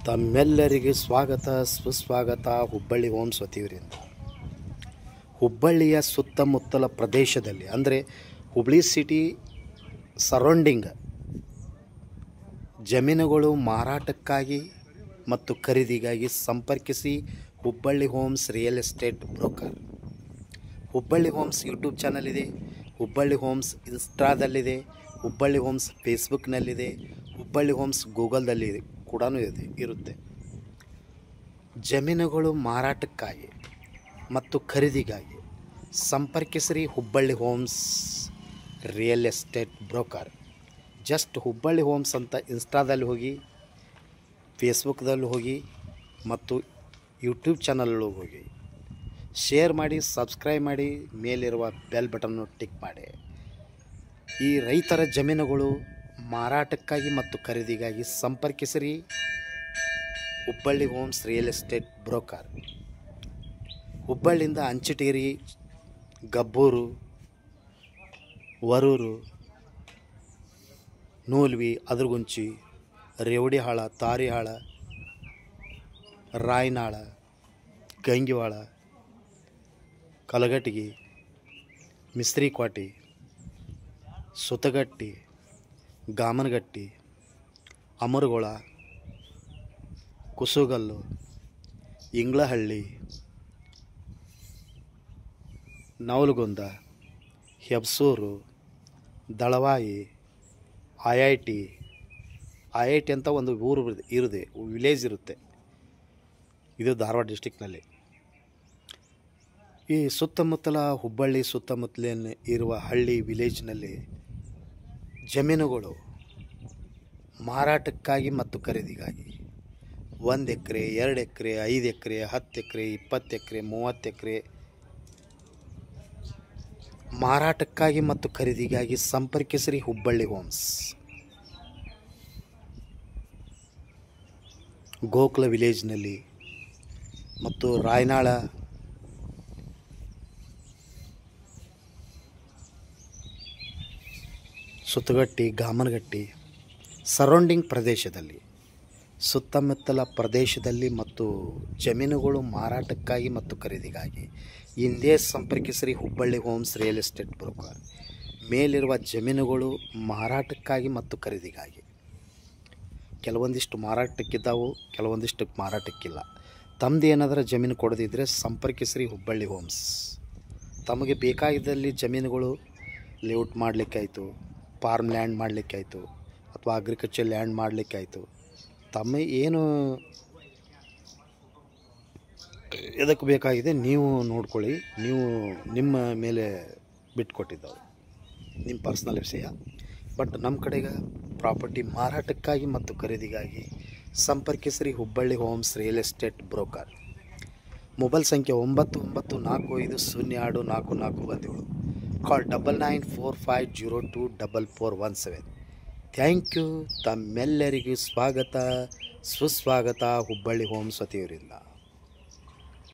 ತಮ್ಮೆಲ್ಲರಿಗೆ ಸ್ವಾಗತ ಸುಸ್ವಾಗತ ಹುಬ್ಬಳ್ಳಿ ಹೋಮ್ಸ್ ವತಿಯವರಿಂದ. ಹುಬ್ಬಳ್ಳಿಯ ಸುತ್ತಮುತ್ತಲ ಪ್ರದೇಶದಲ್ಲಿ ಅಂದರೆ ಹುಬ್ಬಳ್ಳಿ ಸಿಟಿ ಸರೌಂಡಿಂಗ್ ಜಮೀನುಗಳು ಮಾರಾಟಕ್ಕಾಗಿ ಮತ್ತು ಖರೀದಿಗಾಗಿ ಸಂಪರ್ಕಿಸಿ. Hubballi homes real estate broker. Hubballi homes YouTube channel ಇದೆ, ಹುಬ್ಬಳ್ಳಿ ಹೋಮ್ಸ್ ಇನ್ಸ್ಟಾದಲ್ಲಿದೆ, ಹುಬ್ಬಳ್ಳಿ ಹೋಮ್ಸ್ ಫೇಸ್ಬುಕ್ನಲ್ಲಿದೆ, ಹುಬ್ಬಳ್ಳಿ ಹೋಮ್ಸ್ ಗೂಗಲ್ದಲ್ಲಿ ಕೂಡ ಇರುತ್ತೆ. ಜಮೀನುಗಳು ಮಾರಾಟಕ್ಕಾಗಿ ಮತ್ತು ಖರೀದಿಗಾಗಿ ಸಂಪರ್ಕಿಸಿರಿ. Hubballi homes real estate broker. Just Hubballi homes ಅಂತ ಇನ್ಸ್ಟಾದಲ್ಲಿ ಹೋಗಿ, ಫೇಸ್ಬುಕ್ದಲ್ಲಿ ಹೋಗಿ ಮತ್ತು ಯೂಟ್ಯೂಬ್ ಚಾನಲ್ಗಳು ಹೋಗಿ ಶೇರ್ ಮಾಡಿ, ಸಬ್ಸ್ಕ್ರೈಬ್ ಮಾಡಿ, ಮೇಲಿರುವ ಬೆಲ್ ಬಟನ್ನು ಟಿಕ್ ಮಾಡಿ. ಈ ರೈತರ ಜಮೀನುಗಳು ಮಾರಾಟಕ್ಕಾಗಿ ಮತ್ತು ಖರೀದಿಗಾಗಿ ಸಂಪರ್ಕಿಸಿರಿ. Hubballi homes real estate broker. ಹುಬ್ಬಳ್ಳಿಯಿಂದ Anchateri, Gabbur, Varur, Noolvi, Adaragunchi, Revadihal, Tarihal, Rayanal, Gangiwal, Kalghatgi, Mishrikoti, Sutagatti, Gamanagatti, Amargol, Kusugal, Inglahalli, Navalgund, Hebsur, Dalavayi, I I T ಅಂತ ಒಂದು ಊರು ಇರುತ್ತೆ, ವಿಲೇಜ್ ಇರುತ್ತೆ. ಇದು ಧಾರವಾಡ ಡಿಸ್ಟಿಕ್ನಲ್ಲಿ. ಈ ಸುತ್ತಮುತ್ತಲ ಹುಬ್ಬಳ್ಳಿ ಸುತ್ತಮುತ್ತಲಿನ ಇರುವ ಹಳ್ಳಿ ವಿಲೇಜ್ನಲ್ಲಿ ಜಮೀನುಗಳು ಮಾರಾಟಕ್ಕಾಗಿ ಮತ್ತು ಖರೀದಿಗಾಗಿ 1 ಎಕರೆ, 2 ಎಕರೆ, 5 ಎಕರೆ, 10 ಎಕರೆ, 20 ಎಕರೆ, 30 ಎಕರೆ ಮಾರಾಟಕ್ಕಾಗಿ ಮತ್ತು ಖರೀದಿಗಾಗಿ ಸಂಪರ್ಕಿಸಿರಿ. ಹುಬ್ಬಳ್ಳಿ ಹೋಮ್ಸ್. ಗೋಕುಲ ವಿಲೇಜ್ನಲ್ಲಿ ಮತ್ತು ರಾಯನಾಳ, ಸುತ್ತಗಟ್ಟಿ, ಗಾಮನಗಟ್ಟಿ ಸರೌಂಡಿಂಗ್ ಪ್ರದೇಶದಲ್ಲಿ, ಸುತ್ತಮುತ್ತಲ ಪ್ರದೇಶದಲ್ಲಿ ಮತ್ತು ಜಮೀನುಗಳು ಮಾರಾಟಕ್ಕಾಗಿ ಮತ್ತು ಖರೀದಿಗಾಗಿ ಹಿಂದೆ ಸಂಪರ್ಕಿಸಿರಿ. Hubballi homes real estate broker. ಮೇಲಿರುವ ಜಮೀನುಗಳು ಮಾರಾಟಕ್ಕಾಗಿ ಮತ್ತು ಖರೀದಿಗಾಗಿ. ಕೆಲವೊಂದಿಷ್ಟು ಮಾರಾಟಕ್ಕಿದ್ದಾವು, ಕೆಲವೊಂದಿಷ್ಟು ಮಾರಾಟಕ್ಕಿಲ್ಲ. ತಮ್ಮದು ಏನಾದರೂ ಜಮೀನು ಕೊಡದಿದ್ದರೆ ಸಂಪರ್ಕಿಸಿರಿ ಹುಬ್ಬಳ್ಳಿ ಹೋಮ್ಸ್. ತಮಗೆ ಬೇಕಾಗಿದ್ದಲ್ಲಿ ಜಮೀನುಗಳು ಲೇಔಟ್ ಮಾಡಲಿಕ್ಕಾಯಿತು, ಫಾರ್ಮ್ ಲ್ಯಾಂಡ್ ಮಾಡಲಿಕ್ಕಾಯಿತು, ಅಥವಾ ಅಗ್ರಿಕಲ್ಚರ್ ಲ್ಯಾಂಡ್ ಮಾಡಲಿಕ್ಕಾಯಿತು, ತಮ್ಮ ಏನು ಎದಕ್ಕೆ ಬೇಕಾಗಿದೆ ನೀವು ನೋಡ್ಕೊಳ್ಳಿ. ನೀವು ನಿಮ್ಮ ಮೇಲೆ ಬಿಟ್ಕೊಟ್ಟಿದ್ದಾವೆ, ನಿಮ್ಮ ಪರ್ಸ್ನಲ್ ವಿಷಯ. ಬಟ್ ನಮ್ಮ ಕಡೆಗೆ ಪ್ರಾಪರ್ಟಿ ಮಾರಾಟಕ್ಕಾಗಿ ಮತ್ತು ಖರೀದಿಗಾಗಿ ಸಂಪರ್ಕಿಸಿರಿ. Hubballi homes real estate broker. Mobile ಸಂಖ್ಯೆ 9945024417. ಕಾಲ್ 9945024417. Thank you. ತಮ್ಮೆಲ್ಲರಿಗೂ ಸ್ವಾಗತ ಸುಸ್ವಾಗತ ಹುಬ್ಬಳ್ಳಿ ಹೋಮ್ಸ್ ವತಿಯವರಿಂದ.